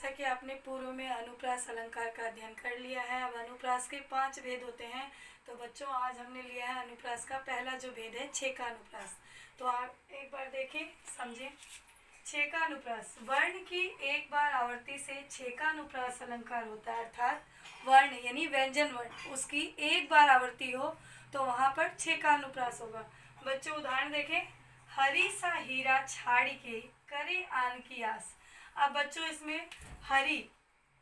जैसा कि आपने पूर्व में अनुप्रास अलंकार का अध्ययन कर लिया है, अब अनुप्रास के 5 भेद होते हैं। तो बच्चों आज हमने लिया है अनुप्रास का पहला जो भेद है छेका अनुप्रास। तो आप एक बार देखें, समझें। छेका अनुप्रास वर्ण की एक बार आवर्ती से छेका अनुप्रास अलंकार होता है, अर्थात वर्ण यानी व्यंजन वर्ण उसकी एक बार आवर्ती हो तो वहाँ पर छेका अनुप्रास होगा। बच्चों उदाहरण देखें, हरी सा हीरा छाड़ी के करे आन की आस। अब बच्चों इसमें हरी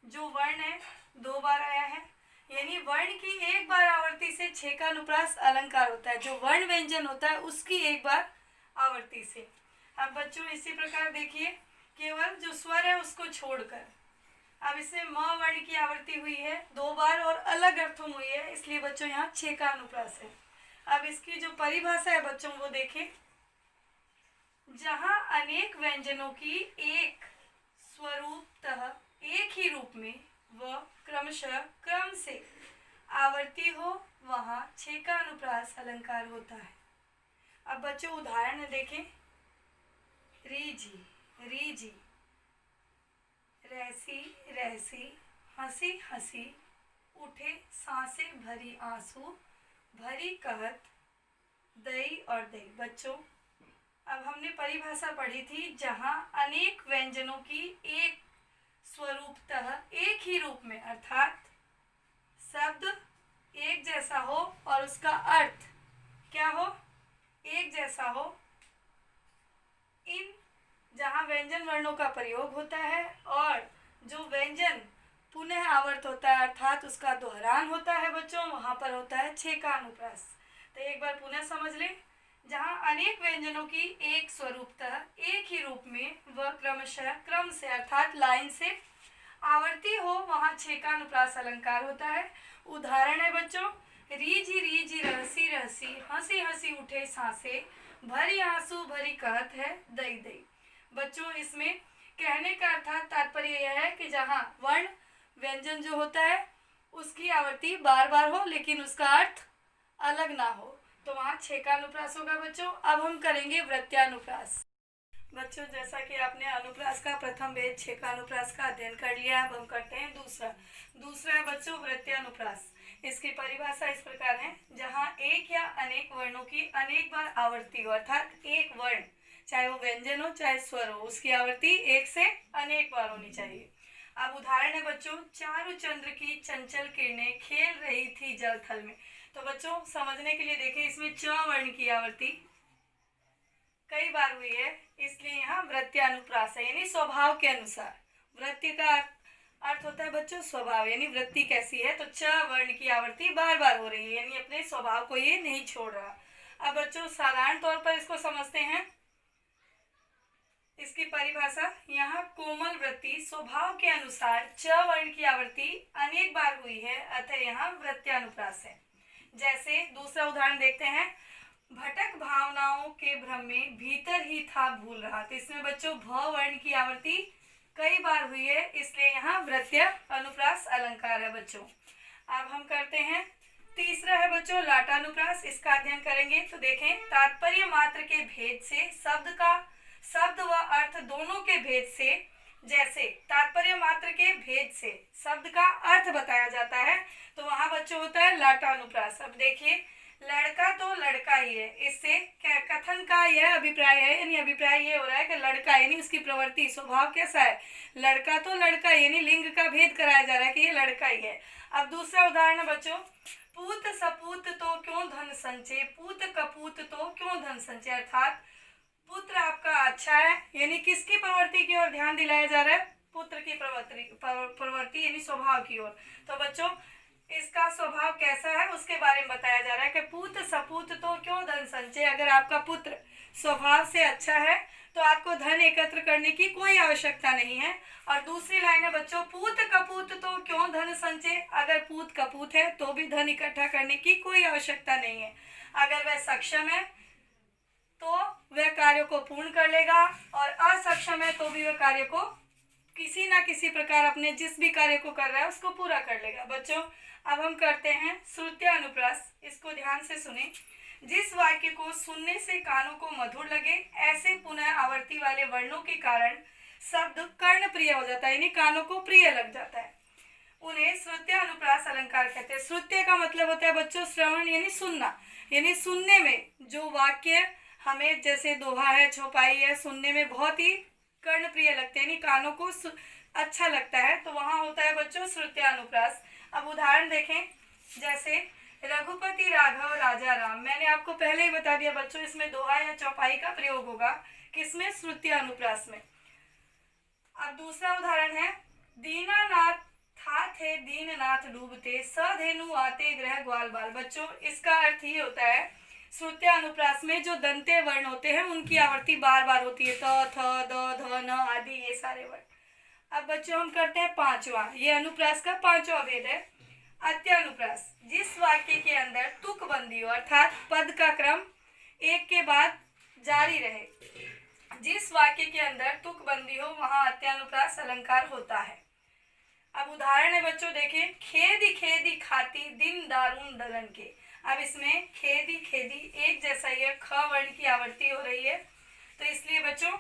जो वर्ण है 2 बार आया है, यानी वर्ण की एक बार आवर्ती से छेका अनुप्रास अलंकार होता है। जो वर्ण व्यंजन होता है उसकी एक बार आवर्ती से। अब बच्चों इसी प्रकार देखिए, केवल जो स्वर है उसको छोड़कर अब इसमें म वर्ण की आवर्ती हुई है 2 बार और अलग अर्थों में हुई है, इसलिए बच्चों यहाँ छेका अनुप्रास है। अब इसकी जो परिभाषा है बच्चों वो देखें, जहाँ अनेक व्यंजनों की एक स्वरूपतः एक ही रूप में व क्रमशः क्रम से आवर्ती हो वहाँ छेका अनुप्रास अलंकार होता है। अब बच्चों उदाहरण देखें, रीझी रीझी, रहसी रहसी, हंसी हंसी, उठे सांसे भरी आंसू, भरी कहत, दई और दई। बच्चों अब हमने परिभाषा पढ़ी थी, जहाँ अनेक व्यंजनों की एक स्वरूपतः एक ही रूप में, अर्थात शब्द एक जैसा हो और उसका अर्थ क्या हो, एक जैसा हो। इन जहाँ व्यंजन वर्णों का प्रयोग होता है और जो व्यंजन पुनः आवर्त होता है अर्थात उसका दोहरान होता है बच्चों, वहाँ पर होता है छेका अनुप्रास। तो एक बार पुनः समझ लें, जहाँ अनेक व्यंजनों की एक स्वरूपतः एक ही रूप में व क्रमशः क्रम से अर्थात लाइन से आवर्ती हो वहाँ छेका अनुप्रास अलंकार होता है। उदाहरण है बच्चों, रीझी रीझी, रहसी रहसी, हंसी हंसी, उठे सांसे, भरी आंसू, भरी कहत है, दई दई। बच्चों इसमें कहने का अर्थात तात्पर्य यह है कि जहाँ वर्ण व्यंजन जो होता है उसकी आवर्ती बार बार हो लेकिन उसका अर्थ अलग ना हो तो वहाँ छेका अनुप्रास होगा। बच्चों अब हम करेंगे वृत्त्यानुप्रास। बच्चों जैसा कि आपने अनुप्रास का प्रथम भेद छेका अनुप्रास का अध्ययन कर लिया, अब हम करते हैं दूसरा है बच्चों वृत्त्यानुप्रास। इसकी परिभाषा इस प्रकार है, जहाँ एक या अनेक वर्णों की अनेक बार आवर्ती हो, अर्थात एक वर्ण चाहे वो व्यंजन हो चाहे स्वर हो उसकी आवर्ती एक से अनेक बार होनी चाहिए। अब उदाहरण है बच्चों, चारु चंद्र की चंचल किरणें खेल रही थी जल थल में। तो बच्चों समझने के लिए देखें, इसमें च वर्ण की आवर्ती कई बार हुई है, इसलिए यहाँ वृत्त्यानुप्रास है, यानी स्वभाव के अनुसार। वृत्ति का अर्थ होता है बच्चों स्वभाव, यानी वृत्ति कैसी है तो च वर्ण की आवर्ती बार बार हो रही है, यानी अपने स्वभाव को ये नहीं छोड़ रहा। अब बच्चों साधारण तौर पर इसको समझते हैं। इसकी परिभाषा, यहाँ कोमल वृत्ति स्वभाव के अनुसार च वर्ण की आवर्ती अनेक बार हुई है, अतः यहाँ वृत्त्यानुप्रास है। जैसे दूसरा उदाहरण देखते हैं, भटक भावनाओं के भ्रम में भीतर ही था भूल रहा। तो इसमें बच्चों भ वर्ण की आवर्ती कई बार हुई है, इसलिए यहाँ वृत्त्यानुप्रास अलंकार है। बच्चों अब हम करते हैं तीसरा है बच्चों लाटानुप्रास। इसका अध्ययन करेंगे तो देखें, तात्पर्य मात्र के भेद से शब्द व अर्थ दोनों के भेद से, जैसे तात्पर्य मात्र के भेद से शब्द का अर्थ बताया जाता है तो वहां बच्चों होता है लाटानुप्रास। अब देखिए, लड़का तो लड़का ही है, इससे कथन का यह अभिप्राय है, यानी अभिप्राय ये हो रहा है कि लड़का यानी उसकी प्रवृत्ति स्वभाव कैसा है, लड़का तो लड़का यानी लिंग का भेद कराया जा रहा है कि ये लड़का ही है। अब दूसरा उदाहरण है बच्चों, पूत सपूत तो क्यों धन संचय, पूत कपूत तो क्यों धन संचय, अर्थात पुत्र आपका अच्छा है, यानी किसकी प्रवृत्ति की ओर ध्यान दिलाया जा रहा है, पुत्र की प्रवृत्ति यानी स्वभाव की ओर। तो बच्चों इसका स्वभाव कैसा है उसके बारे में बताया जा रहा है कि पूत सपूत तो क्यों धन संचय, अगर आपका पुत्र स्वभाव से अच्छा है तो आपको धन एकत्र करने की कोई आवश्यकता नहीं है। और दूसरी लाइन है बच्चों, पूत कपूत तो क्यों धन संचय, अगर पूत कपूत है तो भी धन इकट्ठा करने की कोई आवश्यकता नहीं है। अगर वह सक्षम है तो वह कार्य को पूर्ण कर लेगा और असक्षम है तो भी वह कार्य को किसी ना किसी प्रकार अपने जिस भी कार्य को कर रहा है उसको पूरा कर लेगा। बच्चों अब हम करते हैं श्रुत्यानुप्रास। इसको ध्यान से सुने, जिस वाक्य को सुनने से कानों को मधुर लगे ऐसे पुनः आवर्ती वाले वर्णों के कारण शब्द कर्ण प्रिय हो जाता है, यानी कानों को प्रिय लग जाता है। उन्हें श्रुत्य अनुप्रास अलंकार कहते हैं। श्रुत्य का मतलब होता है बच्चों श्रवण यानी सुनना, यानी सुनने में जो वाक्य हमें जैसे दोहा है, चौपाई है, सुनने में बहुत ही कर्ण प्रिय लगते हैं, यानी कानों को अच्छा लगता है, तो वहाँ होता है बच्चों श्रुत्य अनुप्रास। अब उदाहरण देखें, जैसे रघुपति राघव राजा राम, मैंने आपको पहले ही बता दिया बच्चों, इसमें दोहा या चौपाई का प्रयोग होगा, किसमें? श्रुत्य अनुप्रास में। अब दूसरा उदाहरण है, दीनानाथ था थे दीननाथ डूबते, सधेनु आते ग्रह ग्वाल बाल। बच्चों इसका अर्थ ये होता है, श्रुत्य अनुप्रास में जो दंते वर्ण होते हैं उनकी आवृत्ति बार बार होती है, त थ द ध न आदि ये सारे वर्ण। अब बच्चों हम करते हैं पांचवा, ये अनुप्रास का पांचवा भेद है, अत्यानुप्रास। जिस वाक्य के अंदर तुकबंदी हो, अर्थात पद का क्रम एक के बाद जारी रहे, जिस वाक्य के अंदर तुकबंदी हो वहां अत्यानुप्रास अलंकार होता है। अब उदाहरण है बच्चों देखिए, खेदी खेदी खाती दिन दारुण दलन के। अब इसमें खेदी खेदी एक जैसा ही है, ख वर्ण की आवृत्ति हो रही है, तो इसलिए बच्चों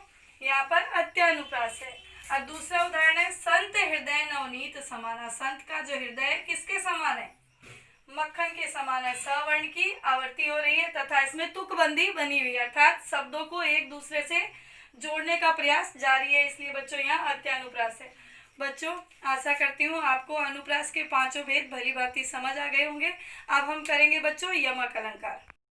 यहाँ पर अत्यानुप्रास है। और दूसरा उदाहरण है, संत हृदय नवनीत समाना। संत का जो हृदय किसके समान है? मक्खन के समान है, स वर्ण की आवृत्ति हो रही है तथा इसमें तुकबंदी बनी हुई है, अर्थात शब्दों को एक दूसरे से जोड़ने का प्रयास जारी है, इसलिए बच्चों यहाँ अत्यानुप्रास है। बच्चों आशा करती हूँ आपको अनुप्रास के पांचों भेद भली भांति समझ आ गए होंगे। अब हम करेंगे बच्चों यमक अलंकार।